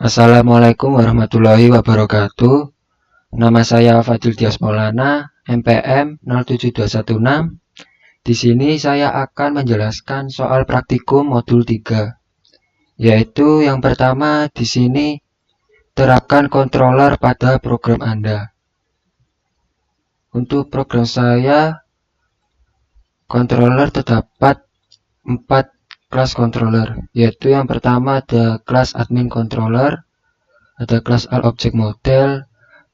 Assalamualaikum warahmatullahi wabarakatuh. Nama saya Fadil Dias Maulana, MPM 07216. Di sini saya akan menjelaskan soal praktikum modul 3, yaitu yang pertama di sini terapkan controller pada program Anda. Untuk program saya, controller terdapat 4 kelas controller, yaitu yang pertama ada kelas admin controller, ada kelas all object model,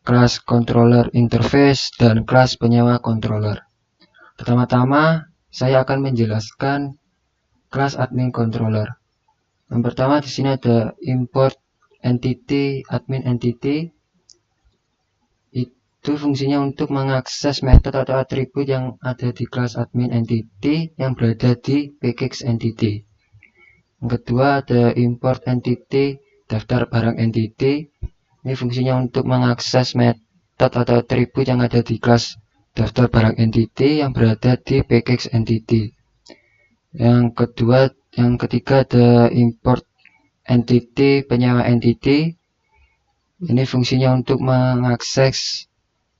kelas controller interface, dan kelas penyewa controller. Pertama-tama, saya akan menjelaskan kelas admin controller. Yang pertama di sini ada import entity, admin entity. Itu fungsinya untuk mengakses metode atau atribut yang ada di kelas admin entity yang berada di pkg entity. Yang kedua ada import entity, daftar barang entity. Ini fungsinya untuk mengakses metode atau atribut yang ada di kelas daftar barang entity yang berada di pkg entity. Yang ketiga ada import entity, penyewa entity. Ini fungsinya untuk mengakses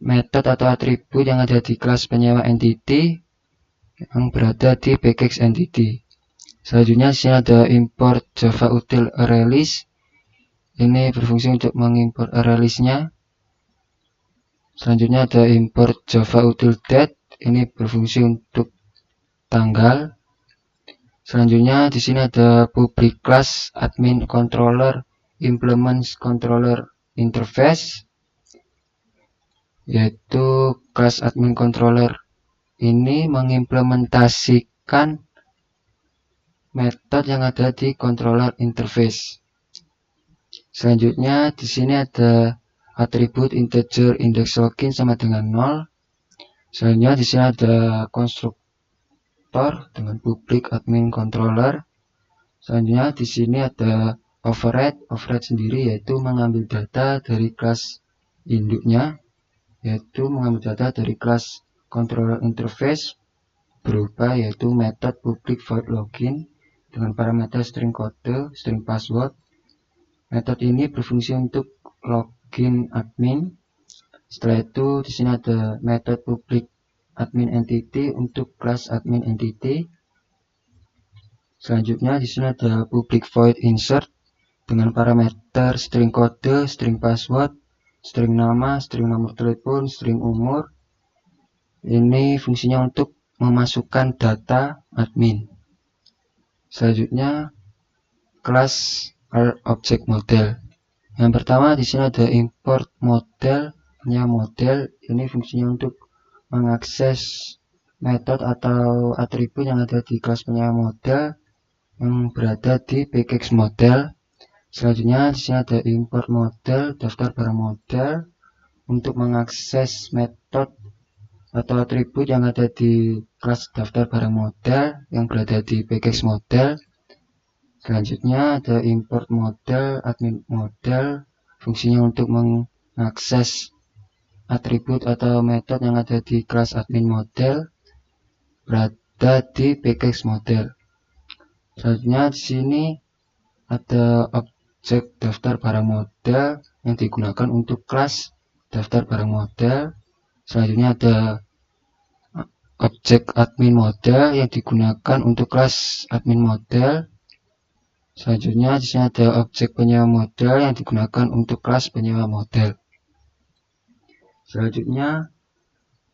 metode atau atribut yang ada di kelas penyewa entity yang berada di pkg entity. Selanjutnya sini ada import Java util array list. Ini berfungsi untuk mengimport array list-nya. Selanjutnya ada import Java util date. Ini berfungsi untuk tanggal. Selanjutnya di sini ada public class admin controller implements controller interface, yaitu kelas admin controller ini mengimplementasikan metode yang ada di controller interface. Selanjutnya di sini ada atribut integer index login sama dengan 0. Selanjutnya di sini ada konstruktor dengan public admin controller. Selanjutnya di sini ada override sendiri, yaitu mengambil data dari kelas induknya, yaitu mengambil data dari kelas controller interface berupa yaitu metode public void login dengan parameter string kode, string password. Metode ini berfungsi untuk login admin. Setelah itu di sini ada metode public admin entity untuk kelas admin entity. Selanjutnya di sini ada public void insert dengan parameter string kode, string password, string nama, string nomor telepon, string umur. Ini fungsinya untuk memasukkan data admin. Selanjutnya kelas object model. Yang pertama di sini ada import model. Ini fungsinya untuk mengakses metode atau atribut yang ada di kelas penyewa model yang berada di pkg model. Selanjutnya di sini ada import model, daftar barang model untuk mengakses metode atau atribut yang ada di kelas daftar barang model yang berada di pkg model. Selanjutnya ada import model, admin model, fungsinya untuk mengakses atribut atau metode yang ada di kelas admin model berada di pkg model. Selanjutnya di sini ada objek daftar barang model yang digunakan untuk kelas daftar barang model. Selanjutnya ada objek admin model yang digunakan untuk kelas admin model. Selanjutnya di sini ada objek penyewa model yang digunakan untuk kelas penyewa model. Selanjutnya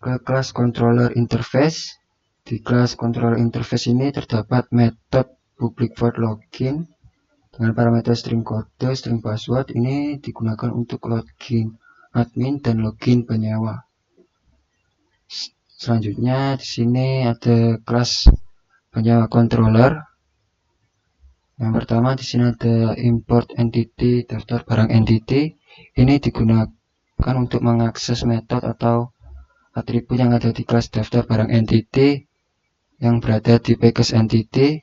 ke kelas controller interface. Di kelas controller interface ini terdapat metode public void login dengan parameter string kode, string password. Ini digunakan untuk login admin dan login penyewa. Selanjutnya di sini ada kelas penyewa controller. Yang pertama di sini ada import entity, daftar barang entity. Ini digunakan untuk mengakses metode atau atribut yang ada di kelas daftar barang entity yang berada di pkg entity.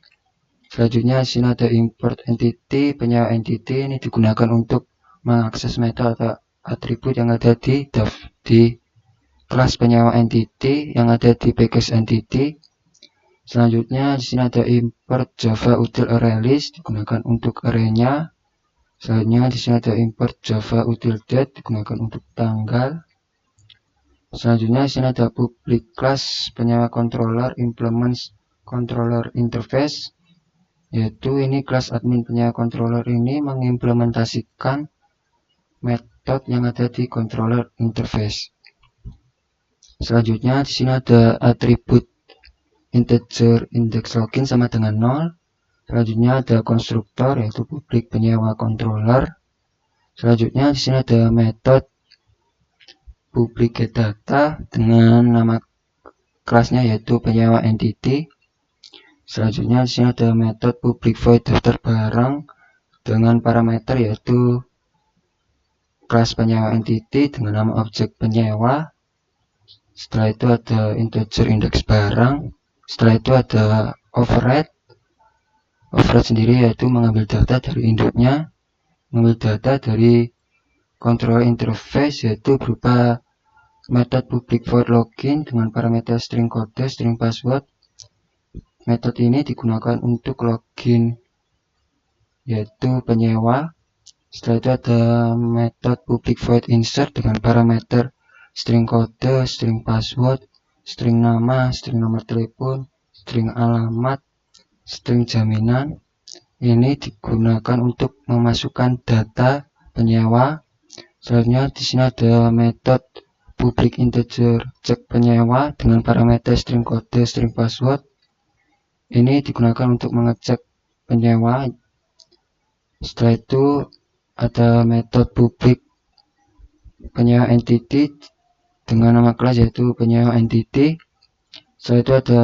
Selanjutnya di sini ada import entity, penyewa entity. Ini digunakan untuk mengakses metode atau atribut yang ada di kelas penyewa entity yang ada di pkg entity. Selanjutnya di sini ada import Java util array list digunakan untuk array-nya. Selanjutnya di sini ada import Java util.date digunakan untuk tanggal. Selanjutnya di sini ada public class penyewa controller implements controller interface, yaitu ini kelas admin penyewa controller ini mengimplementasikan metode yang ada di controller interface. Selanjutnya di sini ada atribut integer index login sama dengan 0. Selanjutnya ada konstruktor yaitu publik penyewa controller. Selanjutnya di sini ada metode public get data dengan nama kelasnya yaitu penyewa entity. Selanjutnya di sini ada metode public void daftar barang dengan parameter yaitu kelas penyewa entity dengan nama objek penyewa. Setelah itu ada integer index barang. Setelah itu ada override. Override sendiri yaitu mengambil data dari induknya, mengambil data dari controller interface yaitu berupa metode public void login dengan parameter string kode, string password. Metode ini digunakan untuk login yaitu penyewa. Setelah itu ada metode public void insert dengan parameter string kode, string password, string nama, string nomor telepon, string alamat, string jaminan. Ini digunakan untuk memasukkan data penyewa. Selanjutnya di sini ada metode public integer cek penyewa dengan parameter string kode, string password. Ini digunakan untuk mengecek penyewa. Setelah itu ada metode public penyewa entity dengan nama kelas yaitu penyewa entity. Setelah itu ada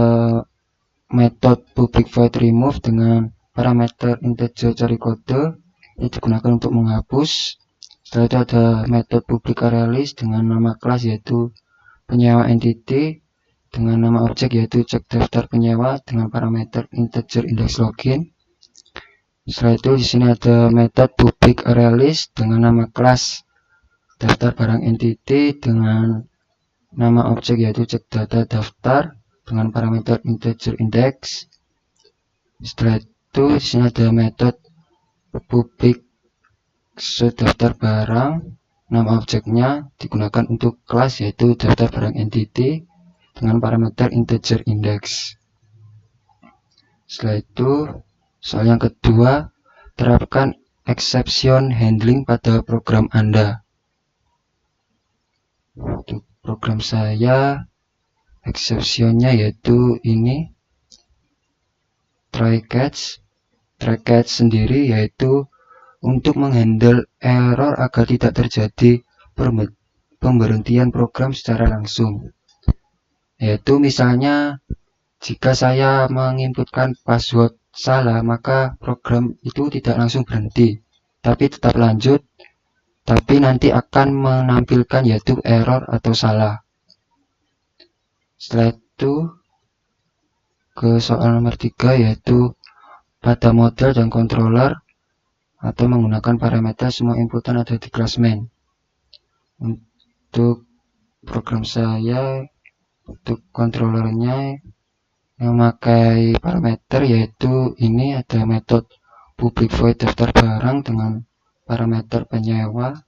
metode public void remove dengan parameter integer cari kode. Ini digunakan untuk menghapus. Setelah itu ada metode public arraylist dengan nama kelas yaitu penyewa entity dengan nama objek yaitu cek daftar penyewa dengan parameter integer index login. Setelah itu di sini ada metode public arraylist dengan nama kelas daftar barang entity dengan nama objek yaitu cek data daftar dengan parameter integer index. Setelah itu di sini ada metode public set daftar barang, nama objeknya digunakan untuk kelas yaitu daftar barang entity dengan parameter integer index. Setelah itu soal yang kedua, terapkan exception handling pada program Anda. Untuk program saya exceptionnya yaitu ini try catch. Try catch sendiri yaitu untuk menghandle error agar tidak terjadi pemberhentian program secara langsung. Yaitu misalnya jika saya menginputkan password salah, maka program itu tidak langsung berhenti, tapi tetap lanjut, tapi nanti akan menampilkan yaitu error atau salah. Setelah itu ke soal nomor 3 yaitu pada model dan controller atau menggunakan parameter semua inputan ada di kelas main. Untuk program saya, untuk controllernya yang memakai parameter yaitu ini ada metode public void daftar barang dengan parameter penyewa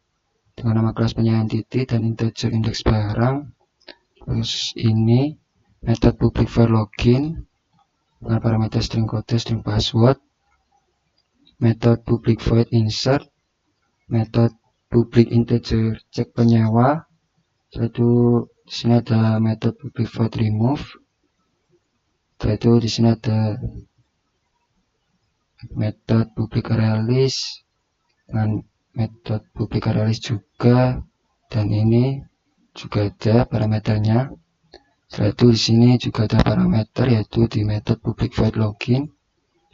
dengan nama kelas penyewa entity dan integer index barang. Terus ini metode public void login dengan parameter string kode, string password, metode public void insert, metode public integer cek penyewa. Setelah itu di sini ada metode public void remove. Setelah itu di sini ada metode public arraylist dengan metode public arraylist juga, dan ini juga ada parameternya. Setelah itu di sini juga ada parameter yaitu di metode public void login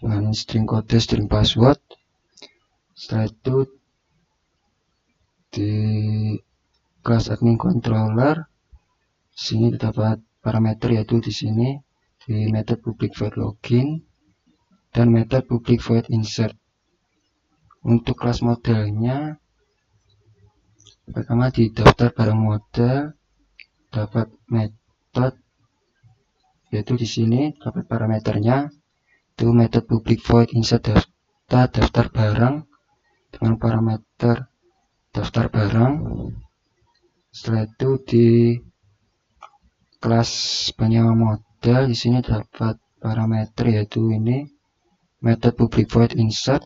dengan string kode, string password. Setelah itu di kelas admin controller sini terdapat parameter yaitu di sini di metode public void login dan metode public void insert. Untuk kelas modelnya, pertama di daftar barang model dapat metode yaitu di sini dapat parameternya itu metode public void insert data daftar barang dengan parameter daftar barang. Setelah itu di kelas penyewa model di sini dapat parameter yaitu ini method public void insert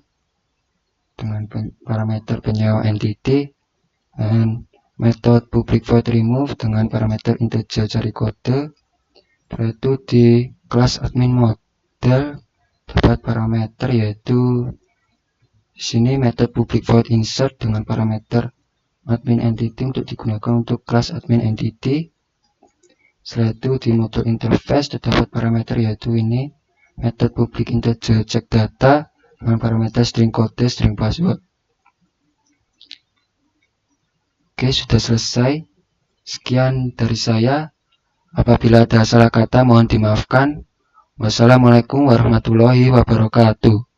dengan parameter penyewa entity, dan method public void remove dengan parameter integer cari kode. Setelah itu di kelas admin model dapat parameter yaitu di sini method public void insert dengan parameter admin entity untuk digunakan untuk kelas admin entity. Setelah itu di model interface terdapat parameter yaitu ini method public integer check data dengan parameter string kode, string password. Oke, sudah selesai. Sekian dari saya. Apabila ada salah kata mohon dimaafkan. Wassalamualaikum warahmatullahi wabarakatuh.